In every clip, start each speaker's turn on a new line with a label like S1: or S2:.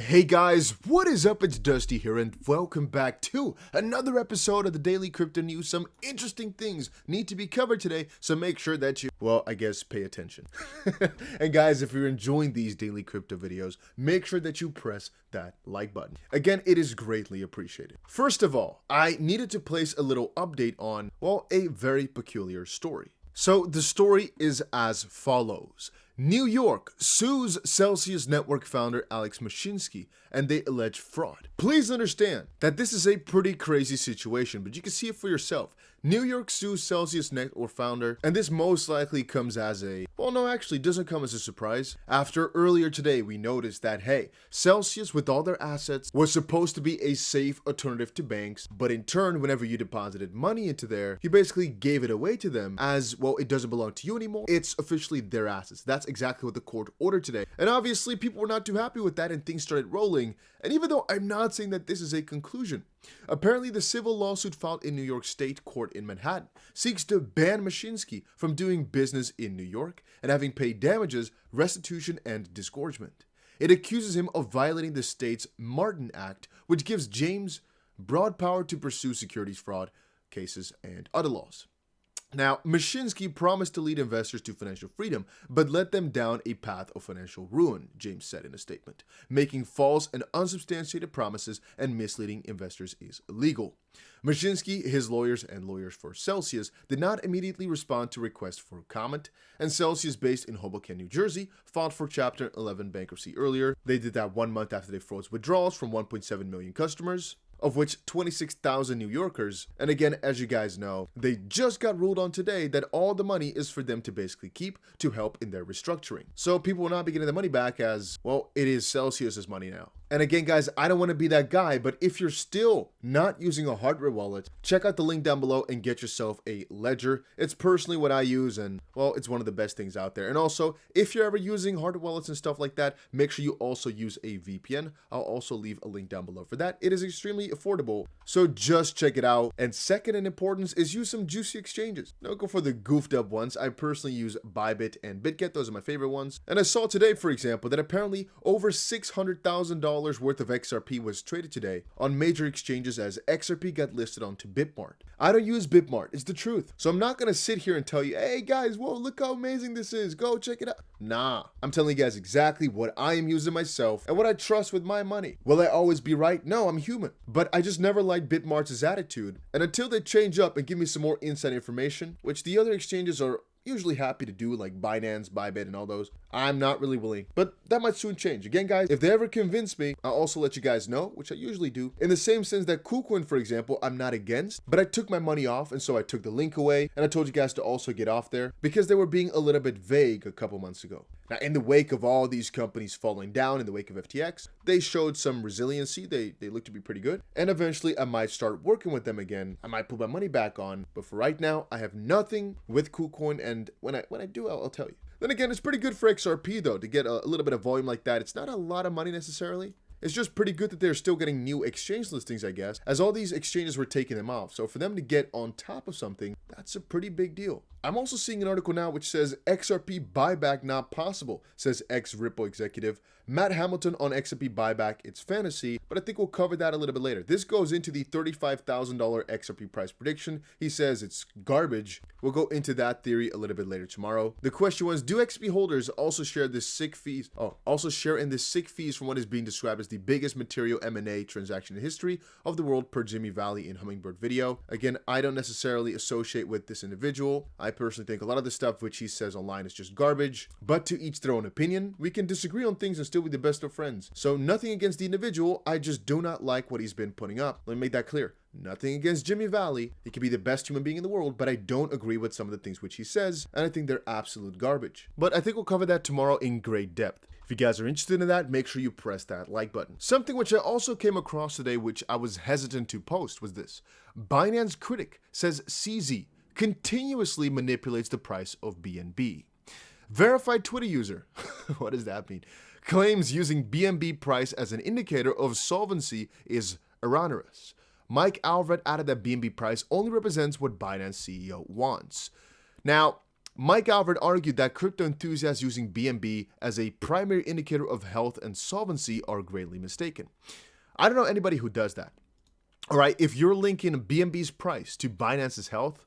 S1: Hey guys, what is up? It's Dusty here and welcome back to another episode of the Daily Crypto News. Some interesting things need to be covered today, so make sure that you, pay attention. And guys, if you're enjoying these daily crypto videos, make sure that you press that like button. Again, it is greatly appreciated. First of all, I needed to place a little update on, a very peculiar story. So the story is as follows. New York sues Celsius Network founder Alex Mashinsky and they allege fraud. Please understand that this is a pretty crazy situation, but you can see it for yourself. New York sues Celsius Network founder, and this most likely comes as doesn't come as a surprise. After earlier today, we noticed that, hey, Celsius with all their assets was supposed to be a safe alternative to banks, but in turn, whenever you deposited money into there, you basically gave it away to them as, it doesn't belong to you anymore. It's officially their assets. That's exactly what the court ordered today. And obviously, people were not too happy with that and things started rolling. And even though I'm not saying that this is a conclusion, apparently the civil lawsuit filed in New York State Court in Manhattan seeks to ban Mashinsky from doing business in New York and having paid damages, restitution, and disgorgement. It accuses him of violating the state's Martin Act, which gives James broad power to pursue securities fraud cases and other laws. Now, Mashinsky promised to lead investors to financial freedom, but led them down a path of financial ruin, James said in a statement. Making false and unsubstantiated promises and misleading investors is illegal. Mashinsky, his lawyers, and lawyers for Celsius did not immediately respond to requests for comment, and Celsius, based in Hoboken, New Jersey, filed for Chapter 11 bankruptcy earlier. They did that 1 month after they froze withdrawals from 1.7 million customers, of which 26,000 New Yorkers. And again, as you guys know, they just got ruled on today that all the money is for them to basically keep to help in their restructuring. So people will not be getting the money back as, it is Celsius's money now. And again, guys, I don't want to be that guy, but if you're still not using a hardware wallet, check out the link down below and get yourself a Ledger. It's personally what I use, and it's one of the best things out there. And also, if you're ever using hardware wallets and stuff like that, make sure you also use a VPN. I'll also leave a link down below for that. It is extremely affordable, so just check it out. And second in importance is use some juicy exchanges. Don't go for the goofed up ones. I personally use Bybit and BitGet. Those are my favorite ones. And I saw today, for example, that apparently over $600,000 worth of XRP was traded today on major exchanges as XRP got listed onto Bitmart. I don't use Bitmart, it's the truth. So I'm not gonna sit here and tell you, hey guys, look how amazing this is, go check it out. Nah, I'm telling you guys exactly what I am using myself and what I trust with my money. Will I always be right? No, I'm human. But I just never liked Bitmart's attitude. And until they change up and give me some more inside information, which the other exchanges are usually happy to do, like Binance, Bybit, and all those, I'm not really willing, but that might soon change. Again, guys, if they ever convince me, I'll also let you guys know, which I usually do, in the same sense that Cuban, for example, I'm not against, but I took my money off, and so I took the link away, and I told you guys to also get off there, because they were being a little bit vague a couple months ago. Now, in the wake of all these companies falling down, in the wake of FTX, they showed some resiliency, they look to be pretty good, and eventually I might start working with them again, I might put my money back on, but for right now, I have nothing with KuCoin, and when I do, I'll tell you. Then again, it's pretty good for XRP though, to get a little bit of volume like that. It's not a lot of money necessarily. It's just pretty good that they're still getting new exchange listings, I guess, as all these exchanges were taking them off. So for them to get on top of something, that's a pretty big deal. I'm also seeing an article now which says XRP buyback not possible, says ex-Ripple executive. Matt Hamilton on XRP buyback, it's fantasy, but I think we'll cover that a little bit later. This goes into the $35,000 XRP price prediction. He says it's garbage. We'll go into that theory a little bit later tomorrow. The question was, do XP holders also share in the sick fees from what is being described as the biggest material M&A transaction in history of the world per Jimmy Valley in Hummingbird video? Again, I don't necessarily associate with this individual. I personally think a lot of the stuff which he says online is just garbage, but to each their own opinion. We can disagree on things and still be the best of friends. So nothing against the individual, I just do not like what he's been putting up. Let me make that clear. Nothing against Jimmy Valley. He could be the best human being in the world, but I don't agree with some of the things which he says, and I think they're absolute garbage. But I think we'll cover that tomorrow in great depth. If you guys are interested in that, make sure you press that like button. Something which I also came across today, which I was hesitant to post, was this. Binance critic says CZ continuously manipulates the price of BNB. Verified Twitter user, what does that mean? Claims using BNB price as an indicator of solvency is erroneous. Mike Alred added that BNB price only represents what Binance CEO wants. Now, Mike Alfred argued that crypto enthusiasts using BNB as a primary indicator of health and solvency are greatly mistaken. I don't know anybody who does that. All right, if you're linking BNB's price to Binance's health,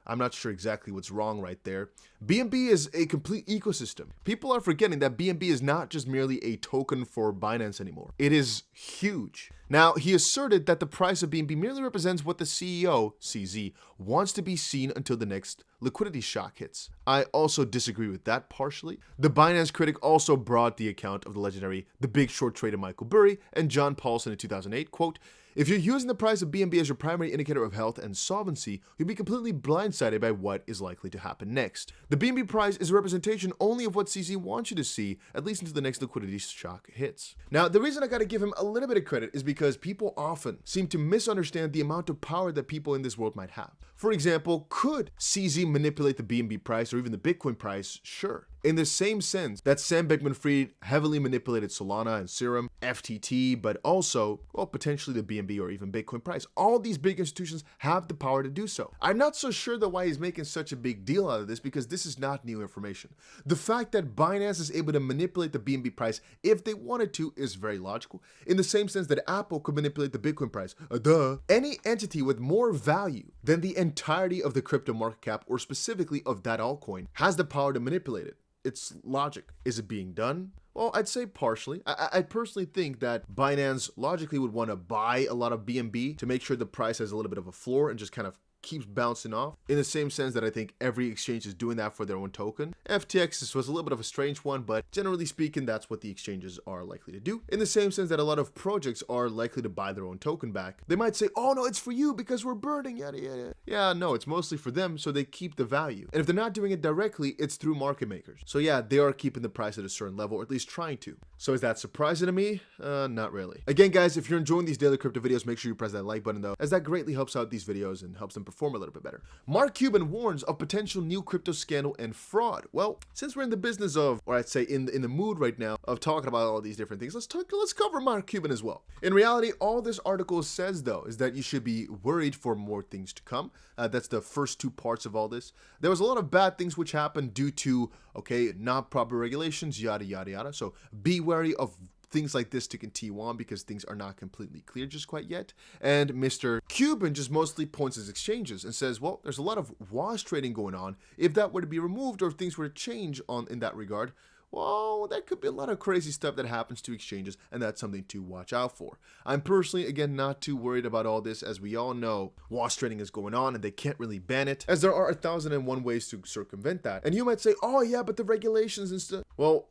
S1: I'm not sure exactly what's wrong right there. BNB is a complete ecosystem. People are forgetting that BNB is not just merely a token for Binance anymore. It is huge. Now, he asserted that the price of BNB merely represents what the CEO, CZ, wants to be seen until the next liquidity shock hits. I also disagree with that partially. The Binance critic also brought the account of the legendary The Big Short trader Michael Burry and John Paulson in 2008, quote, "If you're using the price of BNB as your primary indicator of health and solvency, you'll be completely blindsided by what is likely to happen next. The BNB price is a representation only of what CZ wants you to see, at least until the next liquidity shock hits." Now, the reason I gotta give him a little bit of credit is because people often seem to misunderstand the amount of power that people in this world might have. For example, could CZ manipulate the BNB price or even the Bitcoin price? Sure. In the same sense that Sam Bankman-Fried heavily manipulated Solana and Serum, FTT, but also, well, potentially the BNB or even Bitcoin price. All these big institutions have the power to do so. I'm not so sure though why he's making such a big deal out of this, because this is not new information. The fact that Binance is able to manipulate the BNB price if they wanted to is very logical, in the same sense that Apple could manipulate the Bitcoin price. Duh. Any entity with more value than the entirety of the crypto market cap, or specifically of that altcoin, has the power to manipulate it. It's logic. Is it being done? Well, I'd say partially. I personally think that Binance logically would want to buy a lot of BNB to make sure the price has a little bit of a floor and just kind of keeps bouncing off, in the same sense that I think every exchange is doing that for their own token. FTX was a little bit of a strange one, but generally speaking, that's what the exchanges are likely to do. In the same sense that a lot of projects are likely to buy their own token back. They might say, oh no, it's for you because we're burning, yada yada. Yeah, no, it's mostly for them, so they keep the value. And if they're not doing it directly, it's through market makers. So yeah, they are keeping the price at a certain level, or at least trying to. So is that surprising to me? Not really. Again, guys, if you're enjoying these daily crypto videos, make sure you press that like button though, as that greatly helps out these videos and helps them perform a little bit better. Mark Cuban warns of potential new crypto scandal and fraud. Well, since we're in the business of, or I'd say in the mood right now of talking about all these different things, let's cover Mark Cuban as well. In reality, all this article says though is that you should be worried for more things to come. That's the first two parts of all this. There was a lot of bad things which happened due to, okay, not proper regulations, yada yada yada. So be wary of things like this to continue on because things are not completely clear just quite yet. And Mr. Cuban just mostly points his exchanges and says, well, there's a lot of wash trading going on. If that were to be removed or if things were to change in that regard, well, there could be a lot of crazy stuff that happens to exchanges, and that's something to watch out for. I'm personally, again, not too worried about all this. As we all know, wash trading is going on and they can't really ban it, as there are 1,001 ways to circumvent that. And you might say, oh yeah, but the regulations and stuff. Well,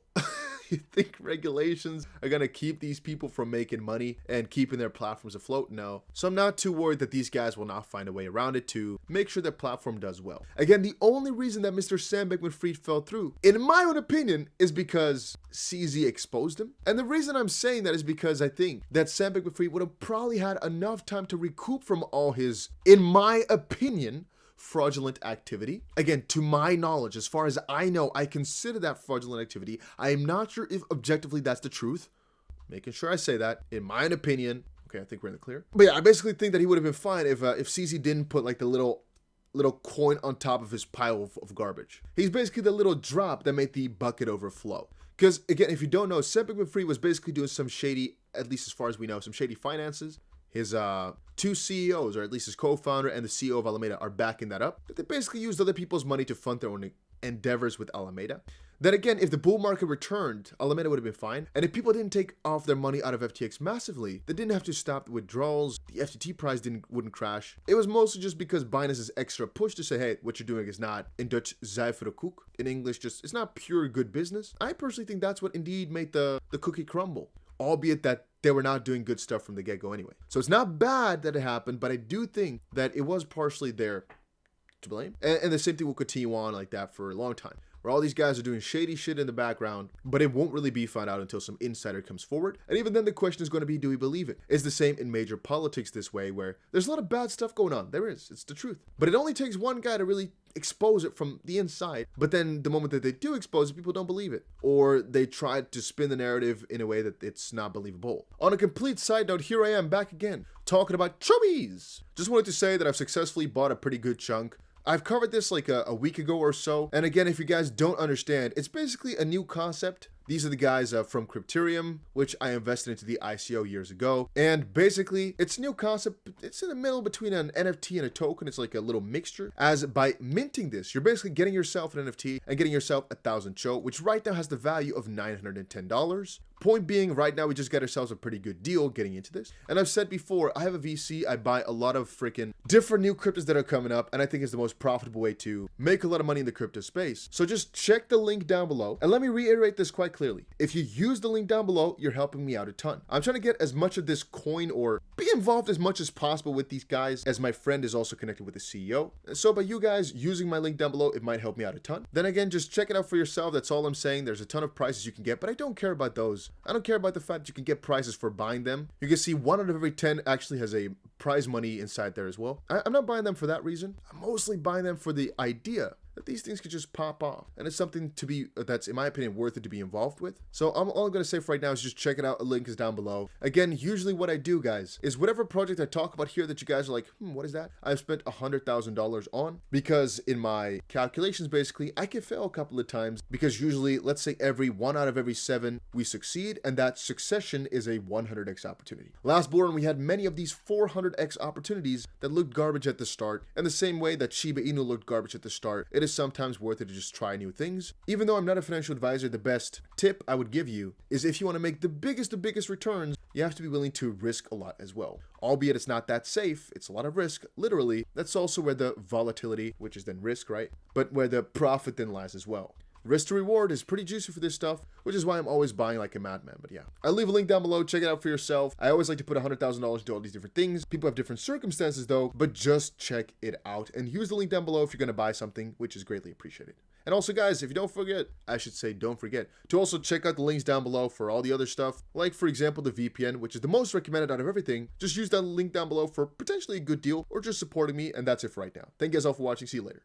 S1: you think regulations are going to keep these people from making money and keeping their platforms afloat? No. So I'm not too worried that these guys will not find a way around it to make sure their platform does well. Again, the only reason that Mr. Sam Bankman-Fried fell through, in my own opinion, is because CZ exposed him. And the reason I'm saying that is because I think that Sam Bankman-Fried would have probably had enough time to recoup from all his, in my opinion, fraudulent activity. Again, to my knowledge, as far as I know, I consider that fraudulent activity. I am not sure if objectively that's the truth. Making sure I say that. In my opinion, okay, I think we're in the clear. But yeah, I basically think that he would have been fine if CZ didn't put like the little coin on top of his pile of garbage. He's basically the little drop that made the bucket overflow. Because again, if you don't know, Sam Bankman-Fried was basically doing some shady, at least as far as we know, some shady finances. His two CEOs, or at least his co-founder and the CEO of Alameda, are backing that up. They basically used other people's money to fund their own endeavors with Alameda. Then again, if the bull market returned, Alameda would have been fine. And if people didn't take off their money out of FTX massively, they didn't have to stop the withdrawals. The FTT price wouldn't crash. It was mostly just because Binance's extra push to say, hey, what you're doing is not, in Dutch, zuivere koek. In English, just, it's not pure good business. I personally think that's what indeed made the cookie crumble. Albeit that they were not doing good stuff from the get-go anyway. So it's not bad that it happened, but I do think that it was partially there to blame. And the same thing will continue on like that for a long time, where all these guys are doing shady shit in the background, but it won't really be found out until some insider comes forward. And even then the question is going to be, do we believe it? It's the same in major politics this way, where there's a lot of bad stuff going on. There is. It's the truth. But it only takes one guy to really expose it from the inside. But then the moment that they do expose it, people don't believe it. Or they try to spin the narrative in a way that it's not believable. On a complete side note, here I am back again, talking about chubbies. Just wanted to say that I've successfully bought a pretty good chunk I've covered this like a week ago or so. And again, if you guys don't understand, it's basically a new concept. These are the guys from Crypterium, which I invested into the ICO years ago. And basically, it's a new concept. It's in the middle between an NFT and a token. It's like a little mixture. As by minting this, you're basically getting yourself an NFT and getting yourself 1,000 CHO, which right now has the value of $910. Point being, right now we just got ourselves a pretty good deal getting into this. And I've said before, I have a VC. I buy a lot of freaking different new cryptos that are coming up, and I think it's the most profitable way to make a lot of money in the crypto space. So just check the link down below, and let me reiterate this quite clearly. If you use the link down below, you're helping me out a ton. I'm trying to get as much of this coin or be involved as much as possible with these guys, as my friend is also connected with the CEO. So by you guys using my link down below, it might help me out a ton. Then again, just check it out for yourself. That's all I'm saying. There's a ton of prices you can get, but I don't care about those. I don't care about the fact that you can get prices for buying them. You can see 1 out of every 10 actually has a prize money inside there as well. I'm not buying them for that reason. I'm mostly buying them for the idea that these things could just pop off. And it's something to be, that's in my opinion, worth it to be involved with. So all I'm going to say for right now is just check it out. A link is down below. Again, usually what I do, guys, is whatever project I talk about here that you guys are like, what is that? I've spent $100,000 on, because in my calculations, basically, I can fail a couple of times, because usually, let's say every 1 out of every 7, we succeed, and that succession is a 100x opportunity. Last bull run, we had many of these 400x opportunities that looked garbage at the start, and the same way that Shiba Inu looked garbage at the start, it is sometimes worth it to just try new things. Even though I'm not a financial advisor, the best tip I would give you is if you want to make the biggest returns, you have to be willing to risk a lot as well. Albeit it's not that safe, it's a lot of risk, literally. That's also where the volatility, which is then risk, right? But where the profit then lies as well. Risk to reward is pretty juicy for this stuff, which is why I'm always buying like a madman. But yeah, I'll leave a link down below. Check it out for yourself. I always like to put $100,000 into all these different things. People have different circumstances though, but just check it out and use the link down below if you're going to buy something, which is greatly appreciated. And also guys, if you don't forget, don't forget to also check out the links down below for all the other stuff. Like for example, the VPN, which is the most recommended out of everything. Just use that link down below for potentially a good deal or just supporting me. And that's it for right now. Thank you guys all for watching. See you later.